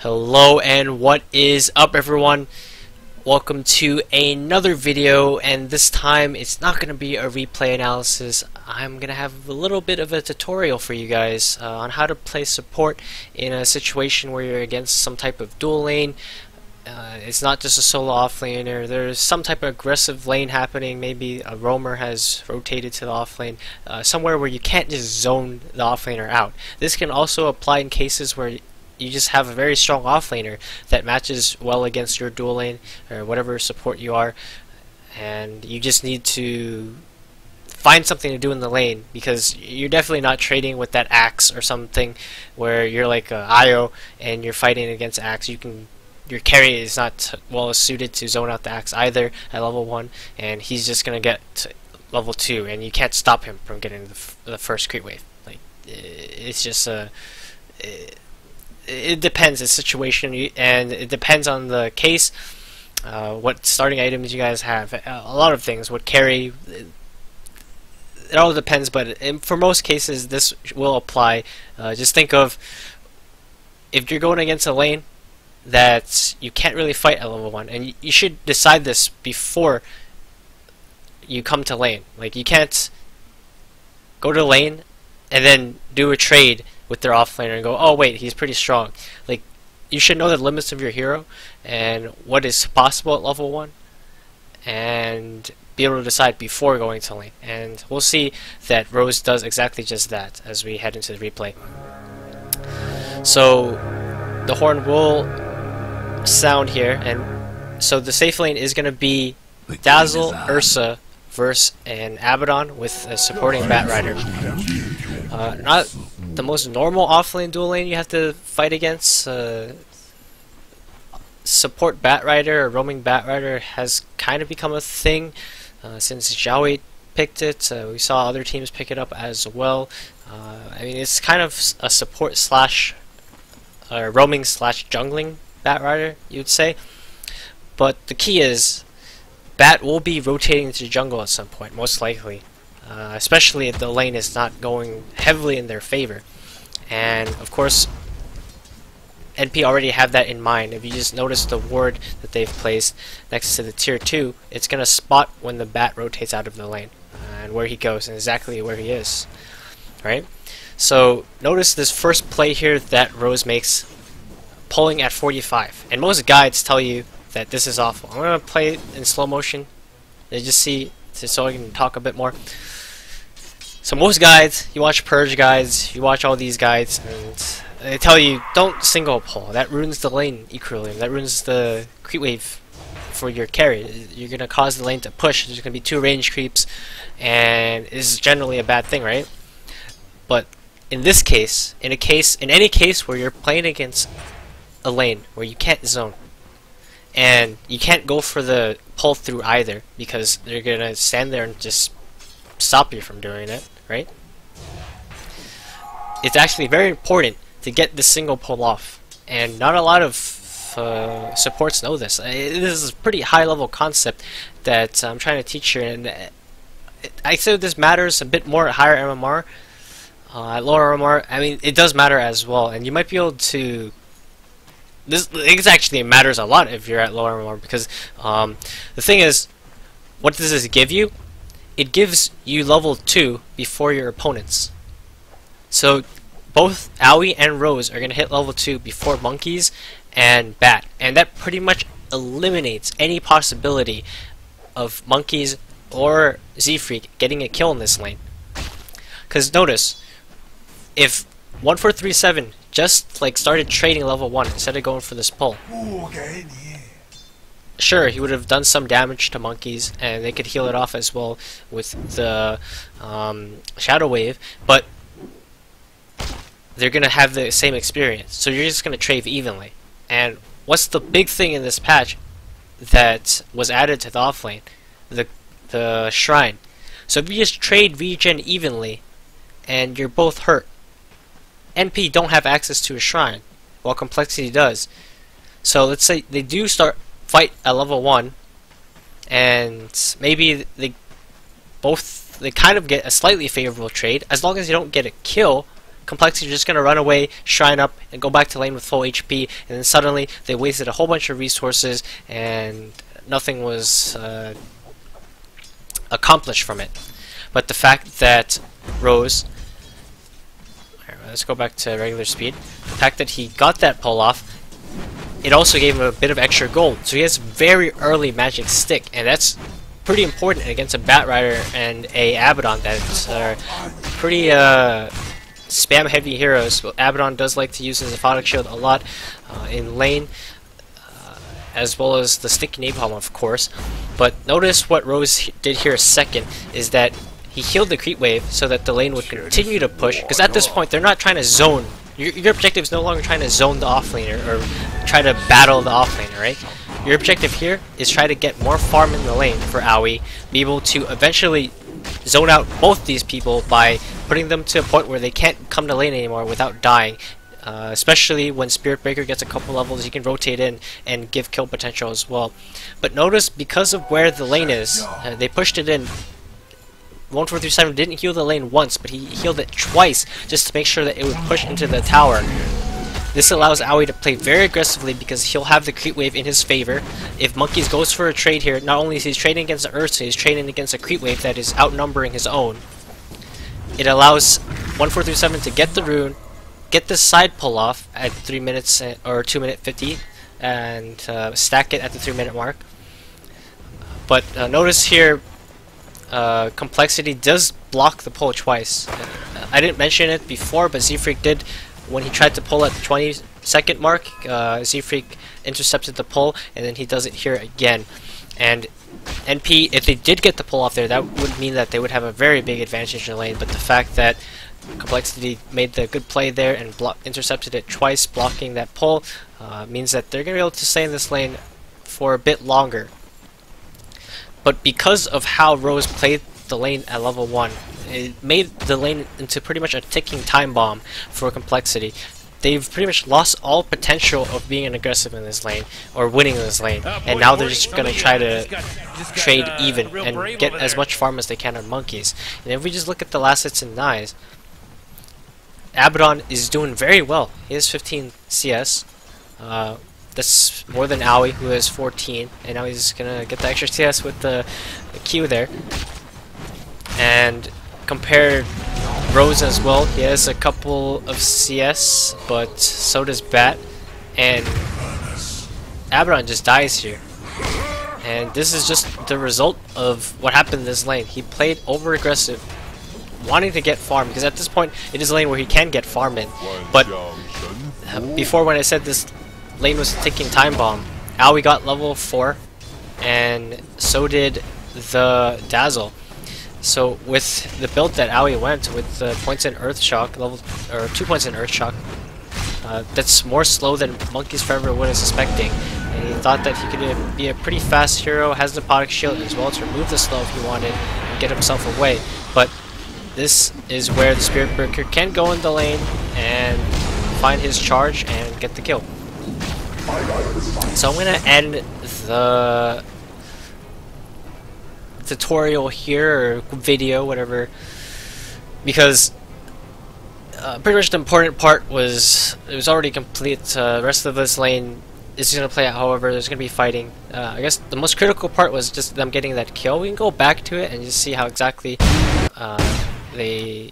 Hello and what is up, everyone? Welcome to another video, and this time it's not going to be a replay analysis. I'm going to have a little bit of a tutorial for you guys on how to play support in a situation where you're against some type of dual lane. It's not just a solo offlaner. There's some type of aggressive lane happening. Maybe a roamer has rotated to the offlane, somewhere where you can't just zone the offlaner out. This can also apply in cases where you just have a very strong offlaner that matches well against your dual lane or whatever support you are, and you just need to find something to do in the lane, because you're definitely not trading with that axe or something where you're like a IO and you're fighting against axe. Your carry is not well suited to zone out the axe either at level 1, and he's just gonna get to level 2 and you can't stop him from getting the first creep wave. Like, it's just it depends the situation, and it depends on the case, what starting items you guys have, a lot of things, what carry. It all depends, but for most cases this will apply. Just think of, if you're going against a lane that you can't really fight at level 1, and you should decide this before you come to lane. Like, you can't go to lane and then do a trade with their offlaner and go, oh wait, he's pretty strong. Like, you should know the limits of your hero and what is possible at level 1, and be able to decide before going to lane. And we'll see that Rose does exactly just that as we head into the replay. So the horn will sound here, and so the safe lane is going to be Dazzle, Ursa versus an Abaddon with a supporting Batrider. Not the most normal offlane dual lane you have to fight against. Support Batrider or roaming Batrider has kind of become a thing since Xiaowei picked it. We saw other teams pick it up as well. I mean, it's kind of a support slash roaming slash jungling Batrider, you'd say. But the key is, Bat will be rotating to jungle at some point, most likely. Especially if the lane is not going heavily in their favor. And of course, NP already have that in mind. If you just notice the ward that they've placed next to the tier 2, it's going to spot when the Bat rotates out of the lane and where he goes and exactly where he is. Right? So notice this first play here that Rose makes, pulling at 45. And most guides tell you that this is awful. I'm going to play it in slow motion to just see, so I can talk a bit more. So most guides, you watch Purge guides, you watch all these guides, and they tell you, don't single pull. That ruins the lane equilibrium. That ruins the creep wave for your carry. You're going to cause the lane to push. There's going to be 2 range creeps, and it's generally a bad thing, right? But in this case, in any case where you're playing against a lane where you can't zone, and you can't go for the pull through either, because they're going to stand there and just stop you from doing it, right? It's actually very important to get the single pull off, and not a lot of supports know this. This is a pretty high level concept that I'm trying to teach here, and I say this matters a bit more at higher MMR. At lower MMR, I mean, it does matter as well, and you might be able to. This actually matters a lot if you're at lower MMR, because the thing is, what does this give you? It gives you level 2 before your opponents. So both Aoi and Rose are going to hit level 2 before Monkeys and Bat, and that pretty much eliminates any possibility of Monkeys or Z-Freak getting a kill in this lane. Because notice, if 1437 just like started trading level 1 instead of going for this pull, sure, he would have done some damage to Monkeys, and they could heal it off as well with the Shadow Wave, but they're going to have the same experience. So you're just going to trade evenly. And what's the big thing in this patch that was added to the offlane? The Shrine. So if you just trade regen evenly, and you're both hurt, NP don't have access to a Shrine, while Complexity does. So let's say they do start fight at level 1, and maybe they kind of get a slightly favorable trade. As long as you don't get a kill, Complexity just going to run away, shrine up, and go back to lane with full HP, and then suddenly they wasted a whole bunch of resources, and nothing was accomplished from it. But the fact that Rose... let's go back to regular speed. The fact that he got that pull off, it also gave him a bit of extra gold. So he has very early magic stick, and that's pretty important against a Batrider and a Abaddon that are pretty spam heavy heroes. But Abaddon does like to use his Aphotic Shield a lot in lane, as well as the Sticky Napalm, of course. But notice what Rose did here second is that he healed the creep wave so that the lane would continue to push, because at this point they're not trying to zone. Your objective is no longer trying to zone the offlaner or try to battle the offlaner, right? Your objective here is try to get more farm in the lane for Aoi, be able to eventually zone out both these people by putting them to a point where they can't come to lane anymore without dying. Especially when Spirit Breaker gets a couple levels, you can rotate in and give kill potential as well. But notice, because of where the lane is, they pushed it in. 1437 didn't heal the lane once, but he healed it twice just to make sure that it would push into the tower. This allows Aoi to play very aggressively because he'll have the creep wave in his favor. If Monkeys goes for a trade here, not only is he trading against the Ursa, he's trading against a creep wave that is outnumbering his own. It allows 1437 to get the rune, get the side pull off at 3 minutes or 2 minute 50, and stack it at the 3 minute mark. But notice here, Complexity does block the pull twice. I didn't mention it before, but Z-Freak did when he tried to pull at the 20-second mark. Z-Freak intercepted the pull, and then he does it here again. And NP, if they did get the pull off there, that would mean that they would have a very big advantage in the lane. But the fact that Complexity made the good play there and intercepted it twice, blocking that pull, means that they're going to be able to stay in this lane for a bit longer. But because of how Rose played the lane at level 1, it made the lane into pretty much a ticking time bomb for Complexity. They've pretty much lost all potential of being aggressive in this lane, or winning in this lane, and now they're just going to try to trade even and get as much farm as they can on Monkeys. And if we just look at the last hits and dies, Abaddon is doing very well. He has 15 CS. That's more than Aoi, who has 14, and now he's gonna get the extra CS with the Q there. And compared Rose as well, he has a couple of CS, but so does Bat, and Abaddon just dies here. And this is just the result of what happened in this lane. He played over aggressive, wanting to get farm, because at this point it is a lane where he can get farm in. But before, when I said this lane was a ticking time bomb, Aoi got level 4, and so did the Dazzle. So with the build that Aoi went with the points in Earth Shock, level or 2 points in Earth Shock, that's more slow than Monkeys Forever would have suspecting. And he thought that he could be a pretty fast hero, has the Aphotic Shield as well to remove the slow if he wanted and get himself away. But this is where the Spirit Breaker can go in the lane and find his charge and get the kill. So I'm going to end the tutorial here, or video, whatever, because pretty much the important part was, it was already complete. The rest of this lane is going to play out however, there's going to be fighting. I guess the most critical part was just them getting that kill. We can go back to it and just see how exactly they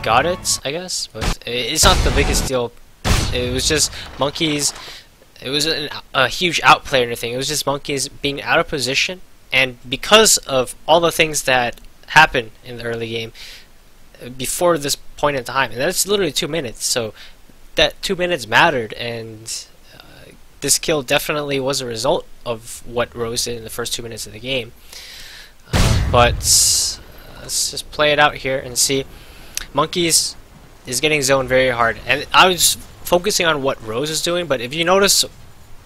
got it, I guess, but it's not the biggest deal. It was just Monkeys. It was a huge outplay or anything. It was just Monkeys being out of position, and because of all the things that happened in the early game before this point in time, and that's literally 2 minutes, so that 2 minutes mattered, and this kill definitely was a result of what Rose did in the first 2 minutes of the game. But let's just play it out here and see. Monkeys is getting zoned very hard, and I was focusing on what Rose is doing, but if you notice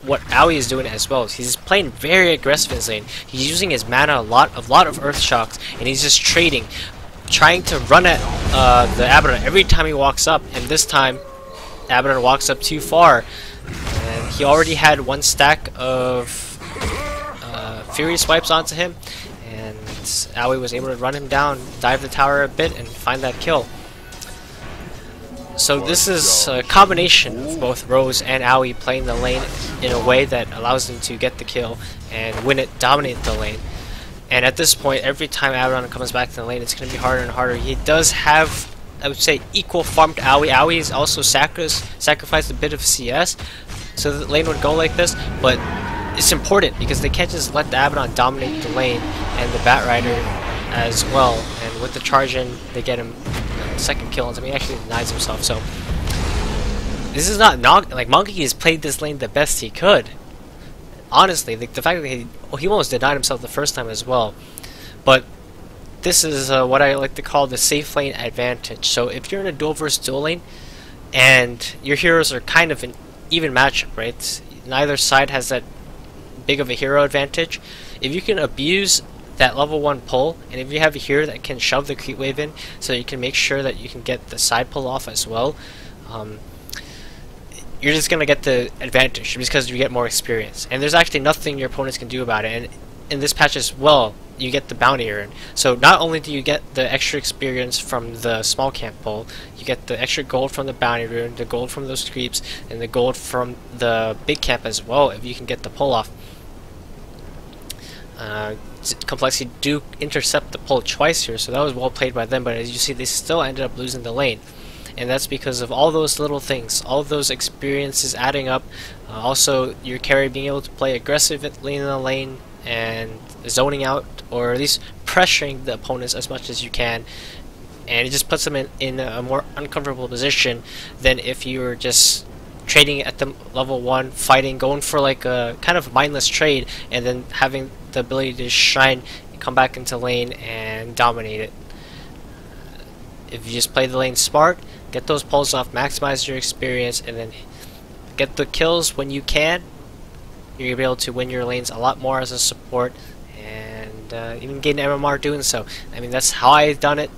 what Aoi is doing as well, he's playing very aggressive in his lane. He's using his mana a lot of Earth Shocks, and he's just trading, trying to run at the Abaddon every time he walks up, and this time Abaddon walks up too far, and he already had 1 stack of Fury swipes onto him, and Aoi was able to run him down, dive the tower a bit, and find that kill. So this is a combination of both Rose and Aoi playing the lane in a way that allows them to get the kill and win it, dominate the lane. And at this point, every time Abaddon comes back to the lane, it's going to be harder and harder. He does have, I would say, equal farm to Aoi. Aoi is also sacrificed a bit of CS, so the lane would go like this, but it's important because they can't just let the Abaddon dominate the lane and the Batrider as well. And with the charge in, they get him second kill. I mean, he actually denies himself. So this is not like Monkey has played this lane the best he could. Honestly, the fact that he almost denied himself the first time as well. But this is what I like to call the safe lane advantage. So if you're in a duel versus duel lane and your heroes are kind of an even matchup, right? Neither side has that big of a hero advantage. If you can abuse that level 1 pull, and if you have a hero that can shove the creep wave in so you can make sure that you can get the side pull off as well, you're just going to get the advantage because you get more experience. And there's actually nothing your opponents can do about it. And in this patch as well, you get the bounty earn. So not only do you get the extra experience from the small camp pull, you get the extra gold from the bounty rune, the gold from those creeps, and the gold from the big camp as well if you can get the pull off. Complexity do intercept the pull twice here, so that was well played by them, but as you see, they still ended up losing the lane. And that's because of all those little things, all of those experiences adding up. Also, your carry being able to play aggressively in the lane and zoning out, or at least pressuring the opponents as much as you can. And it just puts them in a more uncomfortable position than if you were just trading at the level 1, fighting, going for like a kind of mindless trade, and then having the ability to shine, come back into lane, and dominate it. If you just play the lane smart, get those pulls off, maximize your experience, and then get the kills when you can, you're going to be able to win your lanes a lot more as a support, and even gain MMR doing so. I mean, that's how I've done it,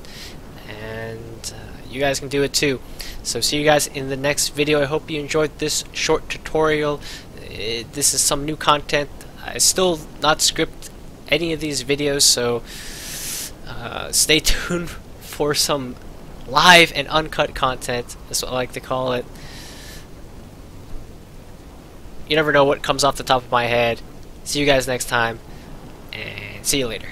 and you guys can do it too. So see you guys in the next video. I hope you enjoyed this short tutorial. This is some new content. I still not script any of these videos, so stay tuned for some live and uncut content. That's what I like to call it. You never know what comes off the top of my head. See you guys next time, and see you later.